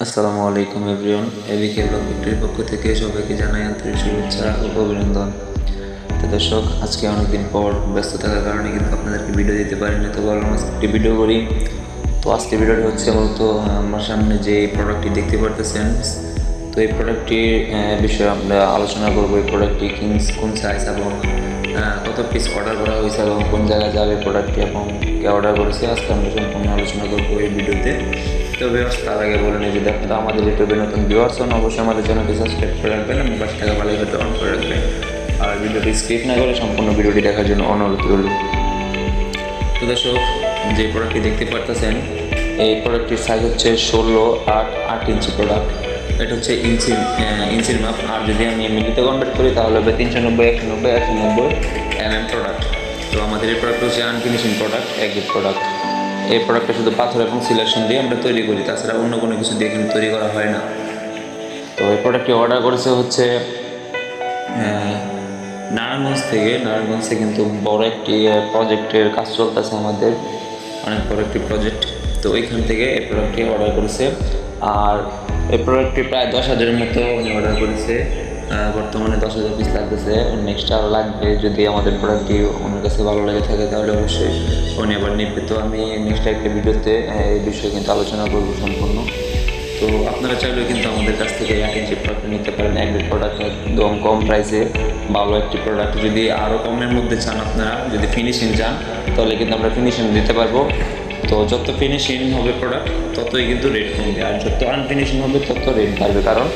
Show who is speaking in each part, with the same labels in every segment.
Speaker 1: আসসালামু আলাইকুম everyone, এবিকে blog ফ্যাক্টরির পক্ষ থেকে সবাইকে জানাই আন্তরিক শুভেচ্ছা ও অভিনন্দন। তো দর্শক, আজকে অনেকদিন পর ব্যস্ত থাকার কারণে কিন্তু আপনাদেরকে ভিডিও দিতে পারিনি, তো ভাবলাম একটি ভিডিও করি। তো আজকে ভিডিওটি হচ্ছে মূলত আমার সামনে যে প্রোডাক্টটি দেখতে পারতেছেন, তো এই প্রোডাক্টটির বিষয়ে আমরা আলোচনা করবো। এই প্রোডাক্টটি কোন সাইজ এবং কত পিস অর্ডার করা হয়েছে এবং কোন জায়গায় যাবে প্রোডাক্টটি এবং কে অর্ডার করেছে, আজকে আমরা সম্পূর্ণ আলোচনা করবো এই ভিডিওতে। তো ভিউয়ার্স, তার আগে বলে নিই, যদি আপনারা আমাদের ইউটিউবে নতুন ভিউয়ার্স হন, অবশ্যই আমাদের চ্যানেলটি সাবস্ক্রাইব করে রাখবেন এবং পাশে থাকা বেল আইকনটি অন করে রাখবেন। আর ভিডিওটি স্কিপ না করে সম্পূর্ণ ভিডিওটি দেখার জন্য অনুরোধ রইল। তো দর্শক, যে প্রোডাক্টটি দেখতে পারতেছেন, এই প্রোডাক্টটির সাইজ হচ্ছে 16/8 ইঞ্চি প্রোডাক্ট। এটা হচ্ছে ইঞ্চির মাপ। আর যদি আমি মিলিতে কনভার্ট করি তাহলে হবে 390, 190, 190 প্রোডাক্ট। তো আমাদের এই প্রোডাক্ট হচ্ছে আনফিনিশিং প্রোডাক্ট, একদিক প্রোডাক্ট। এই প্রোডাক্টটা শুধু পাথর এবং সিলেকশন দিয়ে আমরা তৈরি করি, তাছাড়া অন্য কোনো কিছু দিয়ে কিন্তু তৈরি করা হয় না। তো এই প্রোডাক্টটি অর্ডার করেছে হচ্ছে নারায়ণগঞ্জে কিন্তু বড় একটি প্রজেক্টের কাজ চলতেছে আমাদের, অনেক বড় একটি প্রজেক্ট। তো ওইখান থেকে এই প্রোডাক্টটি অর্ডার করেছে। আর এই প্রোডাক্টটি প্রায় 10,000-এর মতো উনি অর্ডার করেছে। বর্তমানে 10,000 পিস লাগতেছে, নেক্সট আরও লাগবে। যদি আমাদের প্রোডাক্টটি ওনার কাছে ভালো লেগে থাকে তাহলে অবশ্যই উনি আবার নিবে। তো আমি নেক্সট একটা ভিডিওতে এই বিষয়ে কিন্তু আলোচনা করবো সম্পূর্ণ। তো আপনারা চাইলেও কিন্তু আমাদের কাছ থেকে 1 ইঞ্চি প্রোডাক্ট নিতে পারেন। একটি প্রোডাক্ট একদম কম প্রাইসে, ভালো একটি প্রোডাক্ট। যদি আরও কমের মধ্যে চান, আপনারা যদি ফিনিশিং চান, তাহলে কিন্তু আমরা ফিনিশিং দিতে পারবো। তো যত ফিনিশিং হবে প্রোডাক্ট, ততই কিন্তু রেট কমবে, আর যত আনফিনিশিং হবে তত রেট বাড়বে। কারণ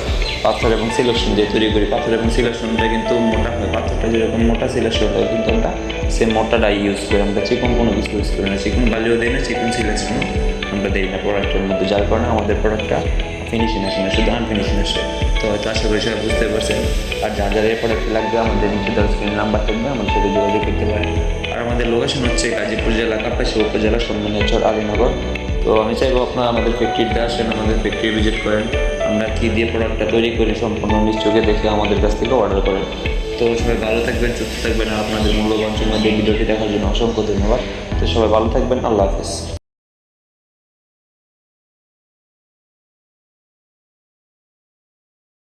Speaker 1: পাথর এবং সিলেকশন দিয়ে তৈরি করি, পাথর এবং সিলেকশনটা কিন্তু মোটা হয়। পাথরটা যেরকম মোটা, সিলেকশনটা কিন্তু আমরা সে মোটাটাই ইউজ করি। আমরা চিকন কোনো কিছু ইউজ করি না, চিকন বালিও দিই না, চিকন সিলেকশনও আমরা দিই না প্রোডাক্টের মধ্যে, যার কারণে আমাদের প্রোডাক্টটা ফিনিশিং আসে না, শুধু আনফিনিশিং আসে। তো হয়তো আশা করি সবাই বুঝতে পারছেন। আর যার যার এই প্রোডাক্ট লাগবে, আমাদের নিচে স্ক্রিন নাম্বার থাকবে, আমাদের সাথে যোগাযোগ করতে পারেন। আর আমাদের লোকেশন হচ্ছে গাজীপুর জেলা কাপাসিয়া উপজেলা সম্মানিয়াচর আলীনগর। তো আমি চাইবো আপনারা আমাদের ফ্যাক্টরিতে আসেন, আমাদের ফ্যাক্টরি ভিজিট করেন, আমরা কী দিয়ে প্রোডাক্টটা তৈরি করি সম্পূর্ণ নিজ চোখে দেখে আমাদের কাছ থেকে অর্ডার করেন। তো সবাই ভালো থাকবেন, সুস্থ থাকবেন। আর আপনাদের মূল্যবান সময় দিয়ে ভিডিওটি দেখার জন্য অসংখ্য ধন্যবাদ। তো সবাই ভালো থাকবেন, আল্লাহ হাফেজ।